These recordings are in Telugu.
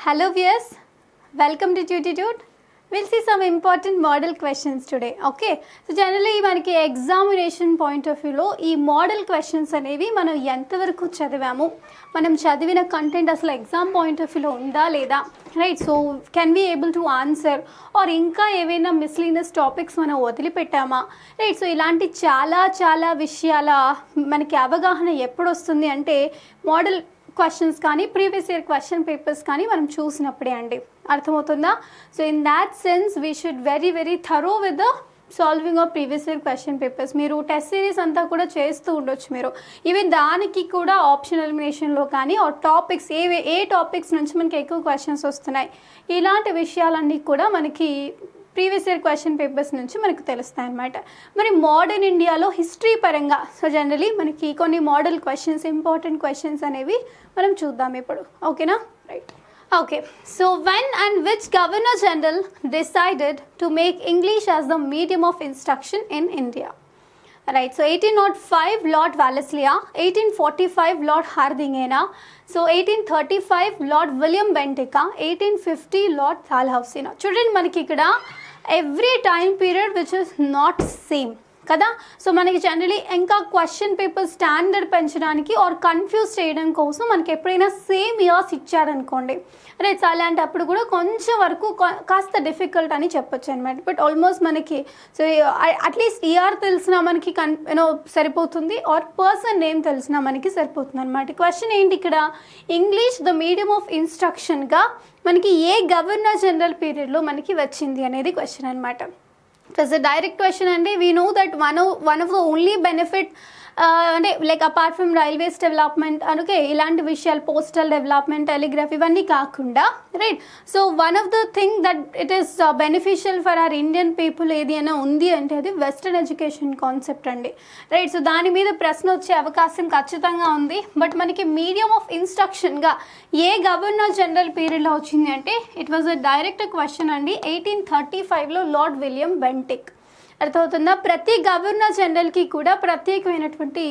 Hello viewers, welcome to Tutitude. We'll see some important model questions today. Okay, so generally మనకి ఎగ్జామినేషన్ పాయింట్ ఆఫ్ వ్యూలో ఈ మోడల్ క్వశ్చన్స్ అనేవి మనం ఎంతవరకు చదివాము, మనం చదివిన కంటెంట్ అసలు ఎగ్జామ్ పాయింట్ ఆఫ్ వ్యూలో ఉందా లేదా, right? So can be able to answer or ఇంకా ఏవైనా మిస్లీనియస్ టాపిక్స్ మనం వదిలిపెట్టామా, రైట్? సో ఇలాంటి చాలా విషయాల మనకి అవగాహన ఎప్పుడు వస్తుంది అంటే మోడల్ క్వశ్చన్స్ కానీ ప్రీవియస్ ఇయర్ క్వశ్చన్ పేపర్స్ కానీ మనం చూసినప్పుడే అండి. అర్థమవుతుందా? So in that sense we should very thorough with the solving of previous year question papers. మీరు టెస్ట్ సిరీస్ అంతా కూడా చేస్తూ ఉండొచ్చు. మీరు ఈవెన్ దానికి కూడా ఆప్షన్ ఎలిమినేషన్లో కానీ ఆ టాపిక్స్ ఏ టాపిక్స్ నుంచి మనకి ఎక్కువ క్వశ్చన్స్ వస్తున్నాయి, ఇలాంటి విషయాలన్నీ కూడా మనకి ప్రీవియస్ ఇయర్ క్వశ్చన్ పేపర్స్ నుంచి మనకు తెలుస్తాయి అన్నమాట. మరి మోడర్న్ ఇండియాలో హిస్టరీ పరంగా సో జనరలీ మనకి కొన్ని మోడల్ క్వశ్చన్స్, ఇంపార్టెంట్ క్వశ్చన్స్ అనేవి మనం చూద్దాం ఇప్పుడు. ఓకేనా? Right. Okay, so when and which governor general decided to make English as the medium of instruction in India? Right, so 1805 Lord Wellesley, 1845 Lord Hardinge, so 1835 Lord William Bentinck, 1850 Lord Dalhousie. చూడండి మనకి ఇక్కడ every time period which is not same కదా. సో మనకి జనరలీ ఇంకా క్వశ్చన్ పేపర్ స్టాండర్డ్ పెంచడానికి ఆర్ కన్ఫ్యూజ్ చేయడం కోసం మనకి ఎప్పుడైనా సేమ్ ఇయర్స్ ఇచ్చారనుకోండి, రైట్? అలాంటప్పుడు కూడా కొంచెం వరకు కాస్త డిఫికల్ట్ అని చెప్పొచ్చు అనమాట. బట్ ఆల్మోస్ట్ మనకి సో అట్లీస్ట్ ఇయర్ తెలిసినా మనకి సరిపోతుంది, ఆర్ పర్సన్ నేమ్ తెలిసినా మనకి సరిపోతుంది అనమాట. క్వశ్చన్ ఏంటి ఇక్కడ? ఇంగ్లీష్ ద మీడియం ఆఫ్ ఇన్స్ట్రక్షన్గా మనకి ఏ గవర్నర్ జనరల్ పీరియడ్లో మనకి వచ్చింది అనేది క్వశ్చన్ అనమాట. It's a direct question and we know that one of the only benefit అంటే like apart from railways development అనుకే ఇలాంటి విషయాలు, పోస్టల్ డెవలప్మెంట్, టెలిగ్రాఫ్ ఇవన్నీ కాకుండా, right? So one of the thing that it is beneficial for our Indian people ఏది అయినా ఉంది అంటే అది వెస్టర్న్ ఎడ్యుకేషన్ కాన్సెప్ట్ అండి, రైట్? సో దాని మీద ప్రశ్న వచ్చే అవకాశం ఖచ్చితంగా ఉంది. బట్ మనకి మీడియం ఆఫ్ ఇన్స్ట్రక్షన్గా ఏ గవర్నర్ జనరల్ పీరియడ్లో వచ్చింది అంటే it was a direct question అండి. 1835లో లార్డ్ విలియం బెంటిక్. అర్థమవుతుందా? ప్రతి గవర్నర్ జనరల్కి కూడా ప్రత్యేకమైనటువంటి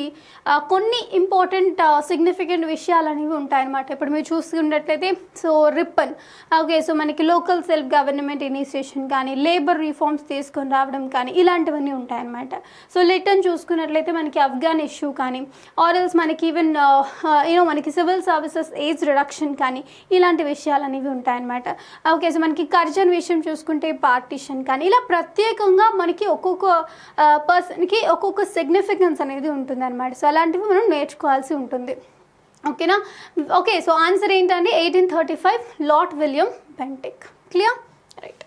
కొన్ని ఇంపార్టెంట్ సిగ్నిఫికెంట్ విషయాలు అనేవి ఉంటాయన్నమాట. ఇప్పుడు మీరు చూసుకున్నట్లయితే సో రిప్పన్, ఓకే, సో మనకి లోకల్ సెల్ఫ్ గవర్నమెంట్ ఇనిషియేషన్ కానీ, లేబర్ రిఫార్మ్స్ తీసుకొని రావడం కానీ, ఇలాంటివన్నీ ఉంటాయన్నమాట. సో లిటన్ చూసుకున్నట్లయితే మనకి అఫ్ఘాన్ ఇష్యూ కానీ, ఆర్ఎల్స్ మనకి ఈవెన్ మనకి సివిల్ సర్వీసెస్ ఏజ్ రిడక్షన్ కానీ, ఇలాంటి విషయాలు అనేవి ఉంటాయన్నమాట. ఓకే, సో మనకి కర్జన్ విషయం చూసుకుంటే పార్టిషన్ కానీ, ఇలా ప్రత్యేకంగా మనకి ఒక్కొక్క పర్సన్కి ఒక్కొక్క సిగ్నిఫికెన్స్ అనేది ఉంటుంది అనమాట. సో అలాంటివి మనం నేర్చుకోవాల్సి ఉంటుంది. ఓకేనా? ఓకే, సో ఆన్సర్ ఏంటంటే 1835 lord William Bentinck. Clear? Right.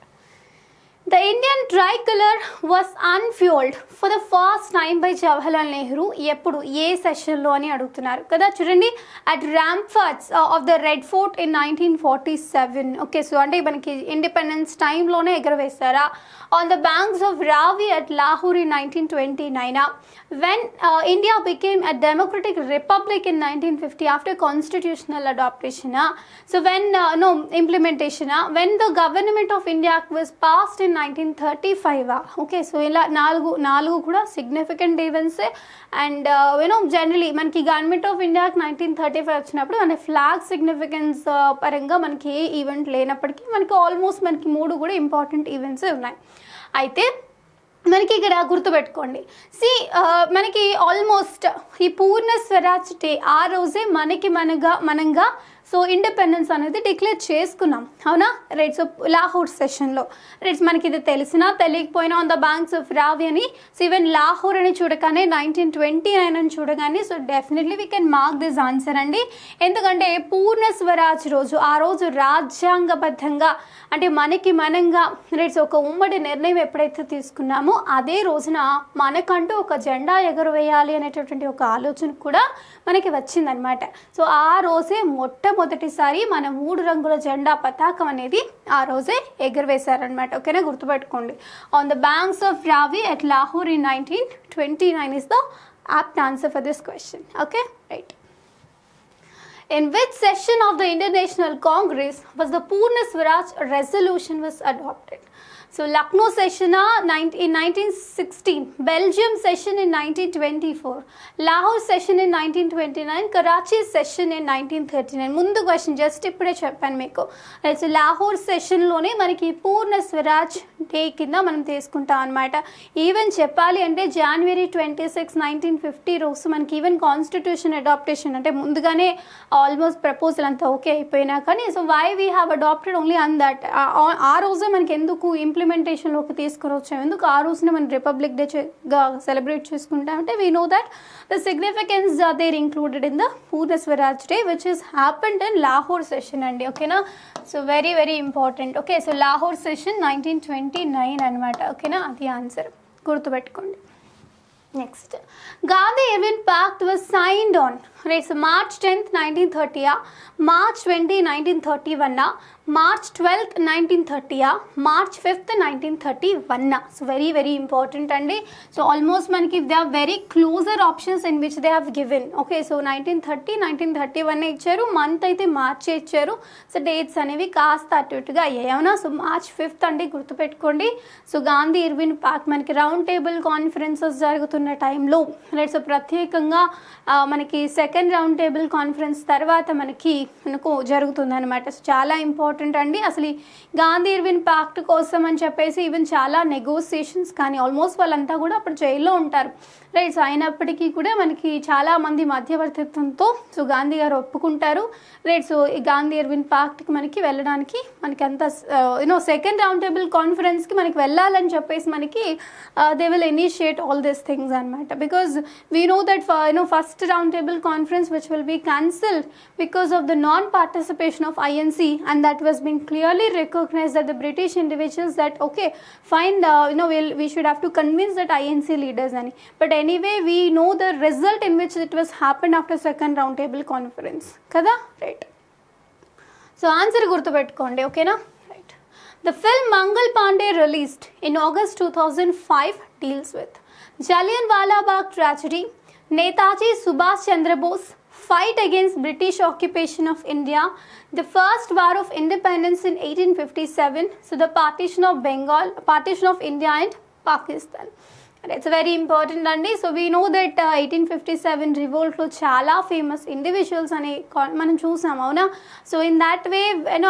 The Indian tricolor was unfurled for the first time by Jawaharlal Nehru. ఎప్పుడు, ఏ సెషన్లో అని అడుగుతున్నారు కదా. చూడండి, at ramparts of the red fort in 1947. Okay, so అంటే మనకి ఇండిపెండెన్స్ టైంలోనే ఎగరవేస్తారా? On the banks of Ravi at Lahore in 1929. When India became a democratic republic in 1950 after constitutional adoption. So when implementation. When the government of India was passed in 1935. Okay, so ఇలా నాలుగు కూడా సిగ్నిఫికెంట్ ఈవెంట్స్. అండ్ జనరలీ మనకి గవర్నమెంట్ ఆఫ్ ఇండియాకి 1935 వచ్చినప్పుడు మన ఫ్లాగ్ సిగ్నిఫికెన్స్ పరంగా మనకి ఏ ఈవెంట్ లేనప్పటికీ మనకి ఆల్మోస్ట్ మనకి 3 కూడా ఇంపార్టెంట్ ఈవెంట్స్ ఉన్నాయి. అయితే మనకి ఇక్కడ గుర్తుపెట్టుకోండి, మనకి ఆల్మోస్ట్ ఈ పూర్ణ స్వరాజ్ డే ఆ రోజే మనంగా సో ఇండిపెండెన్స్ అనేది డిక్లేర్ చేసుకున్నాం, అవునా? రైట్. సో లాహోర్ సెషన్లో, రైట్, మనకి ఇది తెలిసినా తెలియకపోయినా ఆన్ ద బ్యాంక్స్ ఆఫ్ రావి అని, సో ఈవెన్ లాహోర్ అని చూడగానే 1929 అని చూడగానే so definitely we can mark this answer అండి. ఎందుకంటే పూర్ణ స్వరాజ్ రోజు, ఆ రోజు రాజ్యాంగబద్ధంగా అంటే మనంగా, రైట్, సో ఒక ఉమ్మడి నిర్ణయం ఎప్పుడైతే తీసుకున్నామో అదే రోజున మనకంటూ ఒక జెండా ఎగురవేయాలి అనేటటువంటి ఒక ఆలోచన కూడా మనకి వచ్చిందనమాట. సో ఆ రోజే మొట్టమొదటిసారి మన 3 రంగుల జెండా పతాకం అనేది ఆ రోజే ఎగురవేశారనమాట. ఓకేనా? గుర్తుపెట్టుకోండి. On the banks of Ravi at Lahore in 1929 is the apt answer for this question. Okay, right. In which session of the Indian National Congress was the Purna Swaraj resolution was adopted? So Lucknow session in 1916, Belgium session in 1924, Lahore session in 1929, Karachi session in 1939. ముందు క్వశ్చన్ జస్ట్ ఇప్పుడే చెప్పాను మీకు. రైట్, సో లాహోర్ సెషన్లోనే మనకి పూర్ణ స్వరాజ్ డే కింద మనం తీసుకుంటాం అనమాట. ఈవెన్ చెప్పాలి అంటే January 26, 1950 రోజు మనకి ఈవెన్ కాన్స్టిట్యూషన్ అడాప్టేషన్ అంటే ముందుగానే ఆల్మోస్ట్ ప్రపోజల్ అంతా ఓకే అయిపోయినా కానీ so why we have adapted only on that, ఆ రోజే మనకి ఎందుకు ఇంప్లిమెంటేషన్లోకి తీసుకుని వచ్చాము, ఎందుకు ఆ రోజున మనం రిపబ్లిక్ డేగా సెలబ్రేట్ చేసుకుంటామంటే we know that the significance are there included in the Purna Swaraj day which is happened in Lahore session అండి. ఓకేనా, so very very important. Okay, so Lahore session 1929 అనమాట. ఓకేనా, అది ఆన్సర్ గుర్తుపెట్టుకోండి. Next, Gandhi Irwin pact was signed on right, so March 10th, 1930, March 20, 1931, March 12th, 1930, March 5th, 1931. So very very important అండి. సో ఆల్మోస్ట్ మనకి they are very closer options in which they have given. Okay, so 1930, 1931 ఇచ్చారు, మంత్ అయితే మార్చ్ ఇచ్చారు. సో డేట్స్ అనేవి కాస్త అటు ఇటుగా అయ్యాయి, అవునా. సో March 5th అండి, గుర్తుపెట్టుకోండి. సో గాంధీ ఇర్విన్ పాక్ మనకి రౌండ్ టేబుల్ కాన్ఫరెన్సెస్ జరుగుతున్న టైంలో రైట్, సో ప్రత్యేకంగా మనకి సెకండ్ రౌండ్ టేబుల్ కాన్ఫరెన్స్ తర్వాత మనకు జరుగుతుంది అనమాట. సో చాలా ఇంపార్టెంట్ అండి. అసలు ఈ గాంధీ ఇర్విన్ పాక్ట్ కోసం అని చెప్పేసి ఈవెన్ చాలా నెగోసియేషన్స్ కానీ ఆల్మోస్ట్ వాళ్ళంతా కూడా అప్పుడు జైల్లో ఉంటారు రైట్. సో అయినప్పటికీ కూడా మనకి చాలామంది మధ్యవర్తిత్వంతో సో గాంధీ గారు ఒప్పుకుంటారు రైట్. సో ఈ గాంధీ ఇర్విన్ పాక్ట్కి మనకి వెళ్ళడానికి మనకి అంత సెకండ్ రౌండ్ టేబుల్ కాన్ఫరెన్స్కి మనకి వెళ్ళాలని చెప్పేసి మనకి they will initiate all these things అనమాట. Because we know that first round table conference which will be cancelled because of the non-participation of INC, and that was being clearly recognized that the British individuals that okay fine we should have to convince that INC leaders ani, but anyway we know the result in which it was happened after second round table conference kada right. So answer gurtu pettukondi okayna right. The film Mangal Pandey released in August 2005 deals with Jallianwala Bagh tragedy, Netaji Subhash Chandra Bose fight against British occupation of India, the first war of independence in 1857, so the partition of Bengal, partition of India and Pakistan. It's very important అండి. సో వీ నో దట్ 1857 రివోల్ట్లో చాలా ఫేమస్ ఇండివిజువల్స్ అని మనం చూసాం అవునా. So in that way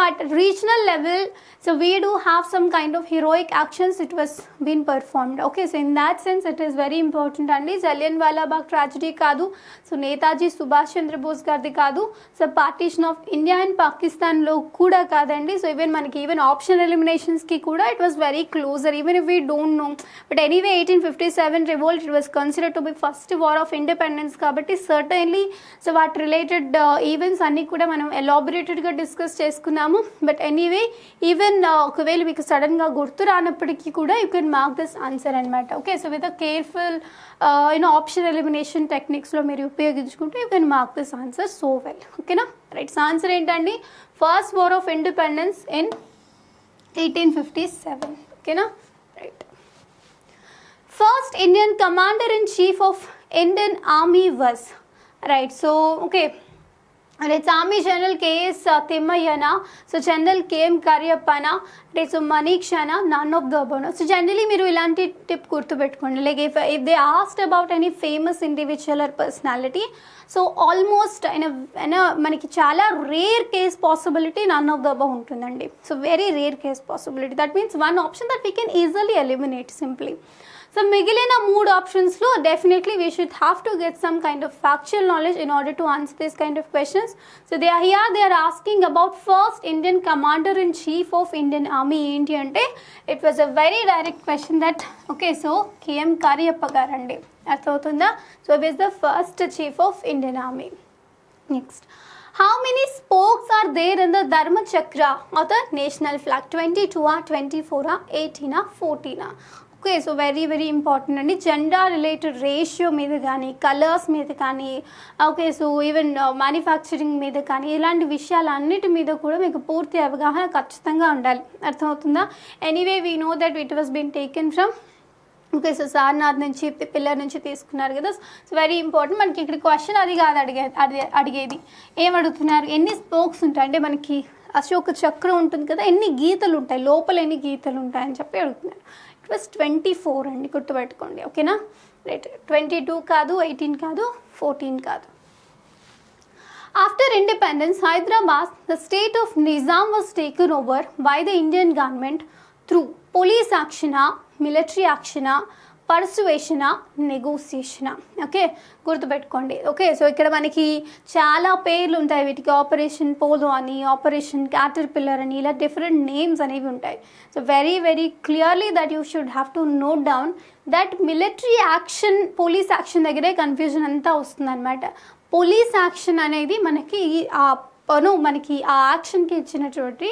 at regional level so we do have some kind of heroic actions it was been performed. Okay, so in that sense it is very important అండి. జలియన్వాలా బాగ్ ట్రాజడీ కాదు, సో నేతాజీ సుభాష్ చంద్రబోస్ గారిది కాదు, so partition of India and పాకిస్తాన్లో కూడా కాదండి. సో ఈవెన్ మనకి ఈవెన్ ఆప్షన్ ఎలిమినేషన్స్కి కూడా it was very closer even if we don't know. But anyway 1857 revolt it was considered to be first war of independence kabatti certainly so what related events anni kuda manam elaborated ga discuss cheskunnamu. But anyway even okavela meeku sudden ga gurtu raanappudiki kuda you can mark this answer anamata. Okay, so with a careful option elimination techniques lo meer upayoginchukunte you can mark this answer so well. Okay na right. So answer entandi first war of independence in 1857. Okay na right. First Indian commander-in-chief of Indian Army was right. So okay, and it's Army General K.S. Thimayyana, so General K.M. Karyappana, right, so Manekshaw, none of the above. So generally మీరు ఇలాంటి టిప్ గుర్తుపెట్టుకోండి, like if they asked about any famous individual or personality, so almost మనకి చాలా rare case possibility none of the above ఉంటుందండి. So very rare case possibility, that means one option that we can easily eliminate simply. So మిగిలిన మూడు ఆప్షన్స్లో definitely we should have to get some kind of factual knowledge in order to answer this kind of questions. So they are asking about first Indian commander in chief of Indian army ఏంటి అంటే it was a very direct question that okay so KM Cariappa గారు అండి, అర్థమవుతుందా. So it is the first chief of Indian army. Next, how many spokes are there in the Dharma Chakra or the national flag? 22, 24, 18, 14. Okay, so very very important అండి. జెండర్ రిలేటెడ్ రేషియో మీద కానీ కలర్స్ మీద కానీ ఓకే సో ఈవెన్ మ్యానుఫ్యాక్చరింగ్ మీద కానీ ఇలాంటి విషయాలన్నిటి మీద కూడా మీకు పూర్తి అవగాహన ఖచ్చితంగా ఉండాలి, అర్థమవుతుందా. Anyway we know that it was been taken from okay so Sarnath నుంచి పిల్లర్ నుంచి తీసుకున్నారు కదా. So very important. మనకి ఇక్కడ క్వశ్చన్ అది కాదు అడిగేది ఏం అడుగుతున్నారు, ఎన్ని స్పోక్స్ ఉంటాయి అంటే మనకి అశోక చక్రం ఉంటుంది కదా, ఎన్ని గీతలు ఉంటాయి లోపల, ఎన్ని గీతలు ఉంటాయని చెప్పి అడుగుతున్నారు. ఇట్ వాస్ 24 అండి, గుర్తుపెట్టుకోండి. ఓకేనా, రైట్. 22 కాదు, 18 కాదు, 14 కాదు. After independence, Hyderabad, the state of Nizam, was taken over by the Indian government through police action, military action, పర్సువేషనా, నెగోసియేషనా. ఓకే, గుర్తుపెట్టుకోండి. ఓకే, సో ఇక్కడ మనకి చాలా పేర్లు ఉంటాయి వీటికి. ఆపరేషన్ పోలో అని, ఆపరేషన్ క్యాటర్ పిల్లర్ అని, ఇలా డిఫరెంట్ నేమ్స్ అనేవి ఉంటాయి. So very very clearly that you should have to note down that military action, police action దగ్గరే కన్ఫ్యూజన్ అంతా వస్తుంది అనమాట. పోలీస్ యాక్షన్ అనేది మనకి మనకి ఆ యాక్షన్కి ఇచ్చినటువంటి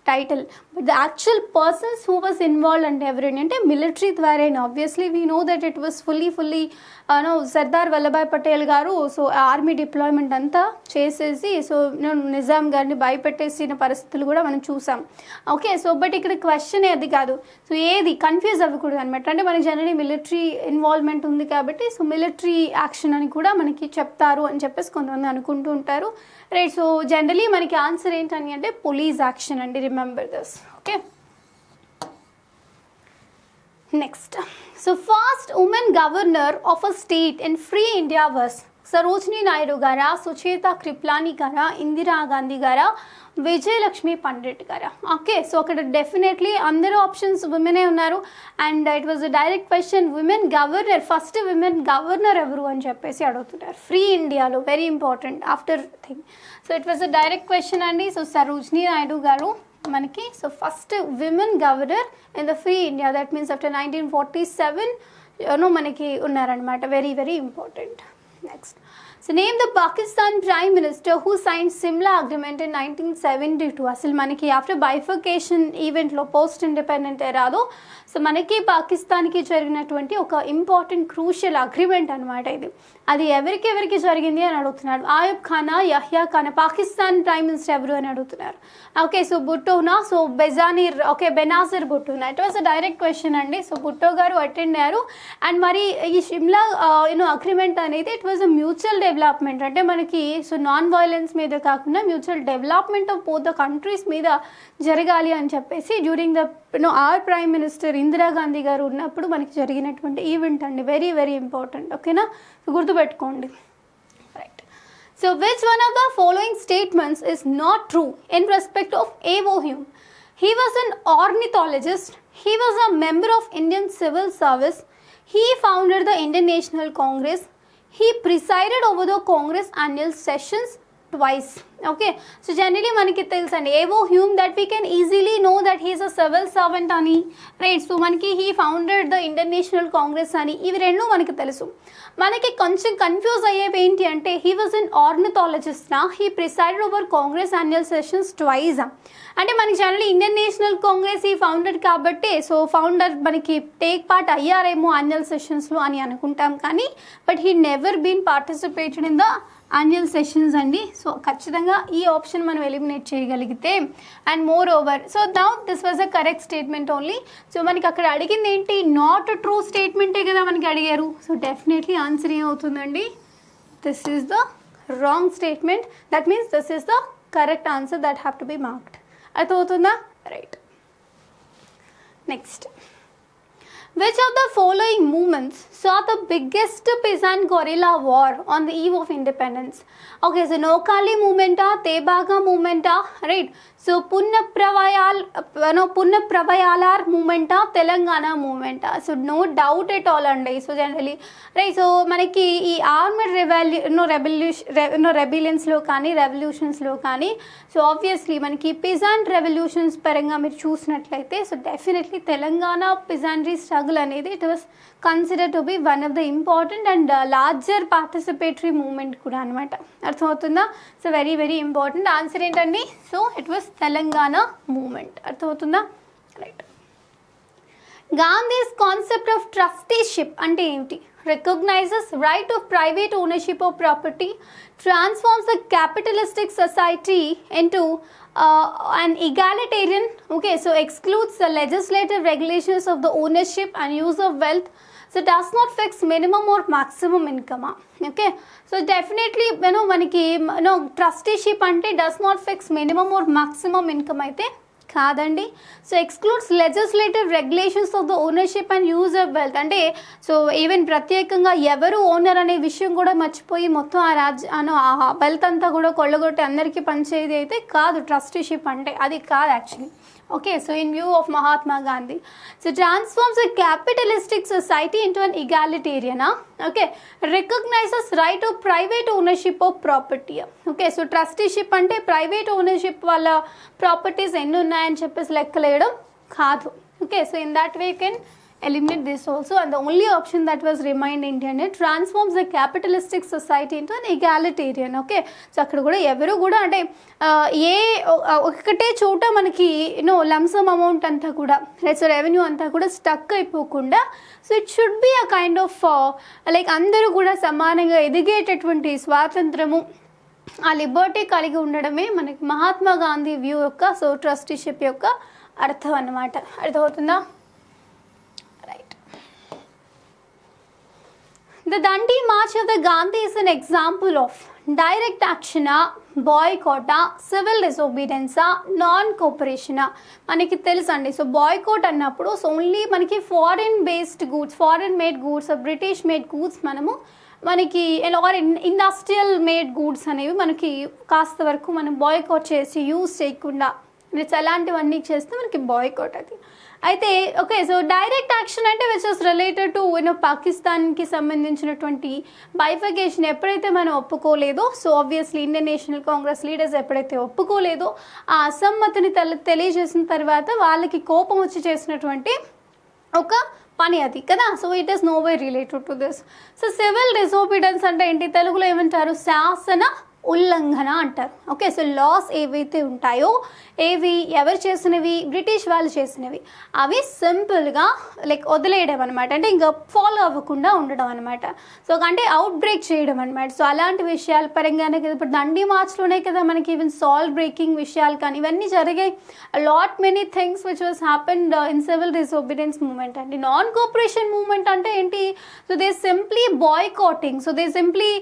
title, but the actual persons who was involve అంటే ఎవరండి అంటే మిలిటరీ ద్వారానే. Obviously we know that it was fully Sardar Vallabhbhai Patel గారు సో ఆర్మీ డిప్లాయ్మెంట్ అంతా చేసేసి సో నిజాం గారిని భయపెట్టేసిన పరిస్థితులు కూడా మనం చూసాం. ఓకే, సో బట్ ఇక్కడ క్వశ్చన్ అది కాదు. సో ఏది కన్ఫ్యూజ్ అవ్వకూడదు అనమాట. అంటే మనకి జనరలీ మిలిటరీ ఇన్వాల్వ్మెంట్ ఉంది కాబట్టి సో మిలిటరీ యాక్షన్ అని కూడా మనకి చెప్తారు అని చెప్పేసి కొంతమంది అనుకుంటూ ఉంటారు, రైట్. సో జనరలీ మనకి ఆన్సర్ ఏంటని అంటే పోలీస్ యాక్షన్ అండి, remember this. Okay, next. So first women governor of a state in free India was Sarojini Naidu గారా, సుచేతా కృప్లాని గారా, ఇందిరా గాంధీ గారా, విజయలక్ష్మి పండిట్ గారా. ఓకే, సో అక్కడ డెఫినెట్లీ అందరూ ఆప్షన్స్ విమెనే ఉన్నారు. And it was a direct question, women governor, first women governor ఎవరు అని చెప్పేసి అడుగుతున్నారు ఫ్రీ ఇండియాలో. Very important after thing. So it was a direct question అండి. సో సరోజినీ నాయుడు గారు మనకి so first women governor in the free India, that means after 1947 మనకి ఉన్నారనమాట. Very very important. Next, so name the Pakistan prime minister who sign Shimla agreement in 1972. అసలు మనకి ఆఫ్టర్ బైఫర్కేషన్ ఈవెంట్లో పోస్ట్ ఇండిపెండెంట్ ఎరాలో సో మనకి పాకిస్తాన్కి జరిగినటువంటి ఒక ఇంపార్టెంట్ క్రూషియల్ అగ్రిమెంట్ అనమాట ఇది. అది ఎవరికి జరిగింది అని అడుగుతున్నాడు. ఆయుబ్ ఖానా, యహ్యా ఖానా, పాకిస్తాన్ ప్రైమ్ మినిస్టర్ ఎవరు అని అడుగుతున్నారు. Okay, so భుట్టోనా, so బెజానీర్, okay బెనాజర్ భుట్టోనా. It was a direct question అండి. సో భుట్టో గారు అటెండ్ అయ్యారు. అండ్ మరి ఈ షిమ్లా అగ్రిమెంట్ అనేది it was a mutual development, అంటే మనకి సో నాన్ వైలెన్స్ మీద కాకుండా mutual development of both the countries మీద జరగాలి అని చెప్పేసి during the are prime minister Indira Gandhi గారు ఉన్నప్పుడు మనకి జరిగినటువంటి ఈవెంట్ అండి. Very very important. ఓకేనా, గుర్తుపెట్టుకోండి. Right. So which one of the following statements is not true in respect of ఏవో Hume? He was an ornithologist. He was a member of Indian Civil Service. He founded the Indian National Congress. He presided over the Congress annual sessions twice. Okay, so generally మనకి తెలుసండి ఏవో Hume, that we can easily know that he's a civil servant అని, రైట్. సో మనకి he founded the Indian national Congress అని, ఇవి రెండు మనకి తెలుసు. మనకి కొంచెం కన్ఫ్యూజ్ అయ్యేవి ఏంటి అంటే హీ వాజ్ అన్ ఆర్నిథాలజిస్ట్ నా, he presided over Congress annual sessions twice. అంటే మనకి జనరల్లీ ఇండియన్ నేషనల్ కాంగ్రెస్ ఈ ఫౌండెడ్ కాబట్టి సో ఫౌండర్ మనకి టేక్ పార్ట్ అయ్యారేమో యాన్యువల్ సెషన్స్లో అని అనుకుంటాం, కానీ but he never been participated in the annual sessions అండి. సో ఖచ్చితంగా ఈ ఆప్షన్ మనం ఎలిమినేట్ చేయగలిగితే. And moreover so now this was a correct statement only. సో మనకి అక్కడ అడిగింది ఏంటి, నాట్ ట్రూ స్టేట్మెంటే కదా మనకి అడిగారు. సో డెఫినెట్లీ ఆన్సర్ ఏమవుతుందండి, this is the wrong statement. That means this is the correct answer that have to be marked. అర్థమవుతుందా? Right. Next, which of the following movements saw the biggest peasant guerrilla war on the eve of independence? Okay, so Nokali movement, Tebaga movement, right? So Punna Pravayalar movement, Telangana movement. So no doubt at all andi. So generally, right? So మనకి ఈ ఆర్మడ్ రెబెలియన్స్ లో కానీ రెవల్యూషన్స్ లో కానీ సో ఆబ్వియస్లీ మనకి పిజాంట్ రెవల్యూషన్స్ పరంగా మీరు చూసినట్లయితే so definitely Telangana peasantry struggle అనేది it was consider to be one of the important and larger participatory movement కూడా అనమాట. అర్థమవుతుందా? So very very important. Answer ఏంటండి, so it was Telangana movement. అర్థమవుతుందా? Right. Gandhi's concept of trusteeship అంటే ఏంటి? recognizes right of private ownership of property, transforms the capitalistic society into an egalitarian, okay, so excludes the legislative regulations of the ownership and use of wealth, so does not fix minimum or maximum ఇన్కమా. ఓకే, సో డెఫినెట్లీ మనకి ట్రస్టీషిప్ అంటే does not fix minimum or maximum income అయితే కాదండి. So excludes legislative regulations of the ownership and use of wealth. అంటే సో ఈవెన్ ప్రత్యేకంగా ఎవరు ఓనర్ అనే విషయం కూడా మర్చిపోయి మొత్తం ఆ వెల్త్ అంతా కూడా కొల్లగొట్టి అందరికీ పనిచేయది అయితే కాదు ట్రస్టీషిప్ అంటే, అది కాదు actually. Okay, so in view of Mahatma Gandhi, so transforms a capitalistic society into an egalitarian, okay, recognizes right of private ownership of property. Okay, so trusteeship ante private ownership wala properties ennu unnayani cheppesi lekkaledam kaadu. Okay, so in that way you can eliminate this also, and the only option that was remained Indian, it transforms the capitalistic society into an egalitarian. Okay, so అక్కడ కూడా ఎవరు కూడా అంటే ఏ ఒకటే చోట మనకి లంసమ్ అమౌంట్ అంతా కూడా సో రెవెన్యూ అంతా కూడా స్టక్ అయిపోకుండా, so it should be a kind of like అందరూ కూడా సమానంగా ఎదిగేటటువంటి స్వాతంత్రము, ఆ లిబర్టీ కలిగి ఉండడమే మనకి మహాత్మా గాంధీ వ్యూ యొక్క సో ట్రస్టీషిప్ యొక్క అర్థం అన్నమాట. అర్థమవుతుందా? The Dandi March of the Gandhi is an example of direct action, boycott, civil disobedience, non-cooperation. మనకి తెలుసు అండి. సో బాయ్కాట్ అన్నప్పుడు సో ఓన్లీ మనకి foreign based goods, foreign made goods, British made goods మనకి ఆర్ ఇండస్ట్రియల్ మేడ్ గూడ్స్ అనేవి మనకి కాస్త వరకు మనం బాయ్కాట్ చేసి యూజ్ చేయకుండా అలాంటివన్నీ చేస్తే మనకి బాయ్కాట్ అది. అయితే ఓకే, సో డైరెక్ట్ యాక్షన్ అంటే విచ్ ఇస్ రిలేటెడ్ టు పాకిస్తాన్కి సంబంధించినటువంటి బైఫికేషన్ ఎప్పుడైతే మనం ఒప్పుకోలేదో, so obviously Indian national congress leaders ఎప్పుడైతే ఒప్పుకోలేదో ఆ అసమ్మతిని తెలియజేసిన తర్వాత వాళ్ళకి కోపం వచ్చి చేసినటువంటి ఒక పని అది కదా. So it is no way related to this. So civil disobedience అంటే ఏంటి, తెలుగులో ఏమంటారు, శాసన ఉల్లంఘన అంటారు. ఓకే, సో లాస్ ఏవైతే ఉంటాయో ఏవి ఎవరు చేసినవి, బ్రిటిష్ వాళ్ళు చేసినవి, అవి సింపుల్గా లైక్ వదిలేయడం అనమాట, అంటే ఇంకా ఫాలో అవ్వకుండా ఉండడం అనమాట. సో అంటే అవుట్ బ్రేక్ చేయడం అనమాట. సో అలాంటి విషయాల పరంగానే కదా ఇప్పుడు దండి మార్చ్లోనే కదా మనకి ఈవెన్ సాల్ బ్రేకింగ్ విషయాలు కానీ ఇవన్నీ జరిగాయి. Lot many things which was happened in civil disobedience movement అండి. నాన్ కోఆపరేషన్ మూవ్మెంట్ అంటే ఏంటి, so they simply boycotting, so they simply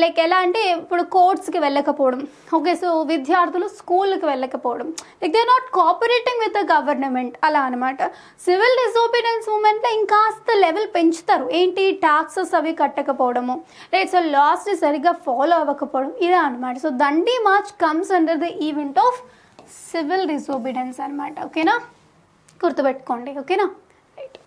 like ఎలా అంటే ఇప్పుడు కోర్ట్స్కి వెళ్ళకపోవడం, ఓకే, సో విద్యార్థులు స్కూల్కి వెళ్ళకపోవడం, like they are not cooperating with the government అలా అనమాట. సివిల్ డిసోబీడియన్స్ మూవ్మెంట్లో ఇంకాస్త లెవెల్ పెంచుతారు, ఏంటి టాక్సెస్ అవి కట్టకపోవడము, రైట్, సో లాస్ని సరిగ్గా ఫాలో అవ్వకపోవడం, ఇదే అనమాట. So Dandi March comes under the event of civil disobedience అనమాట. ఓకేనా, గుర్తుపెట్టుకోండి. ఓకేనా, right.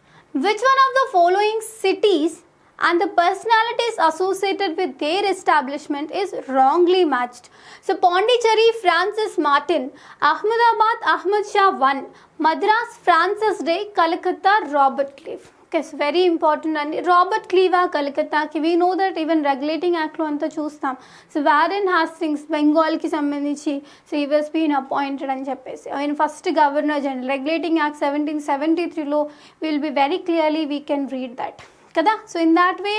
Which one of the following cities and the personalities associated with their establishment is wrongly matched? So Pondicherry, Francis Martin; Ahmedabad, Ahmad Shah I; Madras, Francis Day; Calcutta, Robert Clive. Okay, so very important. And Robert Clive Calcutta ki we know that even regulating act lo anta chustam. So Warren Hastings Bengal ki sambandhinchi, so he was been appointed అని చెప్పేసి, and first governor general, regulating act 1773 లో will be very clearly we can read that కదా. So in that way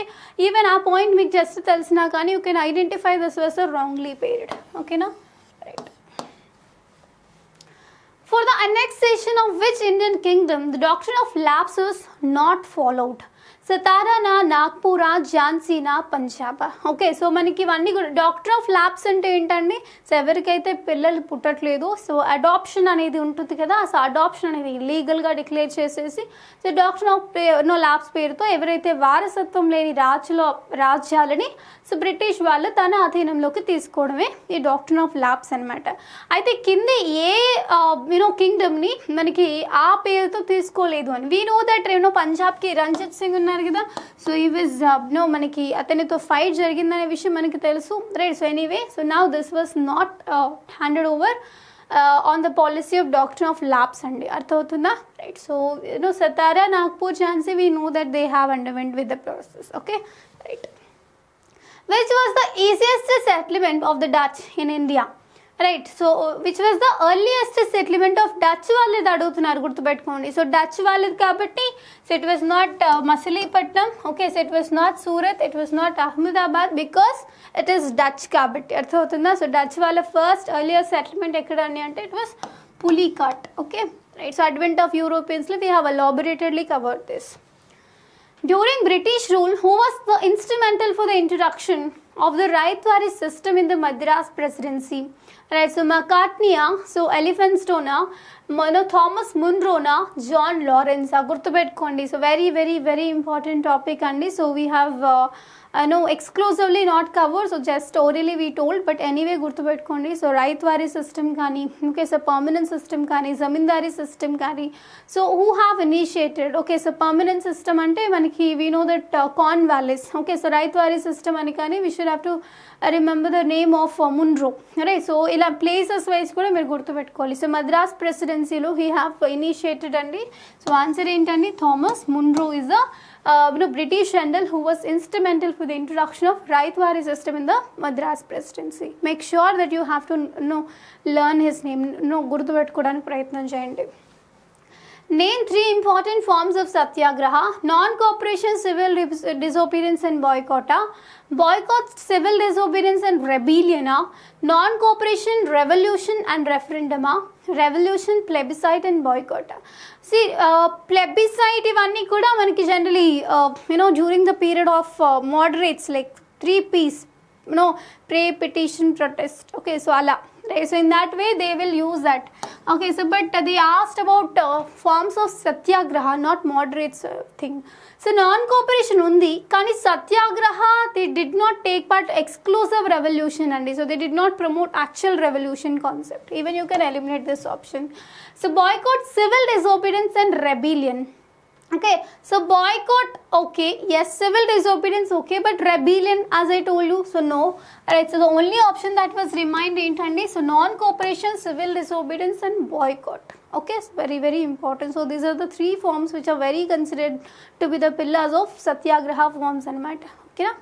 even ఆ పాయింట్ మీకు జస్ట్ తెలిసినా కానీ you can identify this was a wrongly paired. ఓకేనా, right. For the annexation of which Indian kingdom the doctrine of lapse was not followed? సతారానా, నాగ్పూరా, ఝాన్సీనా, పంజాబా. ఓకే, సో మనకి ఇవన్నీ కూడా డాక్టర్ ఆఫ్ ల్యాబ్స్ అంటే ఏంటండి, సో ఎవరికైతే పిల్లలు పుట్టట్లేదు సో అడాప్షన్ అనేది ఉంటుంది కదా, సో అడాప్షన్ అనేది లీగల్గా డిక్లేర్ చేసేసి సో డాక్టర్ ఆఫ్ ల్యాబ్స్ పేరుతో ఎవరైతే వారసత్వం లేని రాజ్యాలని సో బ్రిటిష్ వాళ్ళు తన అధీనంలోకి తీసుకోవడమే ఈ డాక్టర్ ఆఫ్ ల్యాబ్స్ అనమాట. అయితే కింది ఏ కింగ్డమ్ని మనకి ఆ పేరుతో తీసుకోలేదు అని వీ నో దట్ పంజాబ్కి రంజిత్ సింగ్ ఉన్నారు కదా, సో ఈ వాజ్ మనకి అతనితో ఫైట్ జరిగిందనే విషయం మనకి తెలుసు, right. So anyway, so now this was not handed over on the policy of doctor of labs అండి. అర్థమవుతుందా, right. So Satara, Nagpur, Jhansi we know that they have underwent with the process. Okay, right. Which was the easiest settlement of the Dutch in India? Right. So which was the earliest settlement of Dutch వాళ్ళది అడుగుతున్నారు, గుర్తుపెట్టుకోండి. సో డచ్ వాళ్ళది కాబట్టి so it was not Machilipatnam, okay, so it was not Surat, it was not Ahmedabad, because it is Dutch కాబట్టి. అర్థమవుతుందా. సో డచ్ వాళ్ళ ఫస్ట్ ఎర్లియర్ సెటిల్మెంట్ ఎక్కడ అని అంటే it was Pulicat. Okay, right. So advent of యూరోపియన్స్లో we have elaboratedly covered this. During British rule, who was the instrumental for the introduction of the Raitwari system in the Madras presidency? Right, so Macartney, so Elphinstone, Thomas Munro, John Lawrence. Gurtupettukondi. So very important topic andi. So we have no exclusively not covered, so just orally we told, but anyway gurtupettukondi. So Raitwari system kani, okay, so permanent system kani, zamindari system kani, so who have initiated? Okay, so permanent system ante maniki we know that Cornwallis. Okay, so Raitwari system ani kani we should have to remember the name of Munro, right? So ila places wise kuda meer gurtupettukovali. So Madras presidency lo he have initiated andi. So answer entandi Thomas Munro is a British general who was instrumental for the introduction of Raitwari system in the Madras presidency. Make sure that you have to learn his name, gurtupettukodaniki prayatnam cheyandi. Name 3 important forms of satyagraha: non-cooperation, civil disobedience and boycott, boycott, civil disobedience and rebellion, non-cooperation, revolution and referendum, revolution, plebiscite and boycott. See, plebiscite ivanni kuda manaki generally during the period of moderates, like 3 P's, pray, petition, protest. Okay, so ala, right? So in that way they will use that. Okay, so but they asked about forms of satyagraha, not moderates thing. So non-cooperation undi, kani satyagraha they did not take part exclusive revolution andi. So they did not promote actual revolution concept. Even you can eliminate this option. So boycott, civil disobedience and rebellion. Okay, so boycott, okay, yes, civil disobedience, okay, but rebellion, as I told you, so no. Alright, so the only option that was remained entandi, so non-cooperation, civil disobedience and boycott. Okay, so very important. So these are the 3 forms which are very considered to be the pillars of satyagraha forms and matter. Okay na?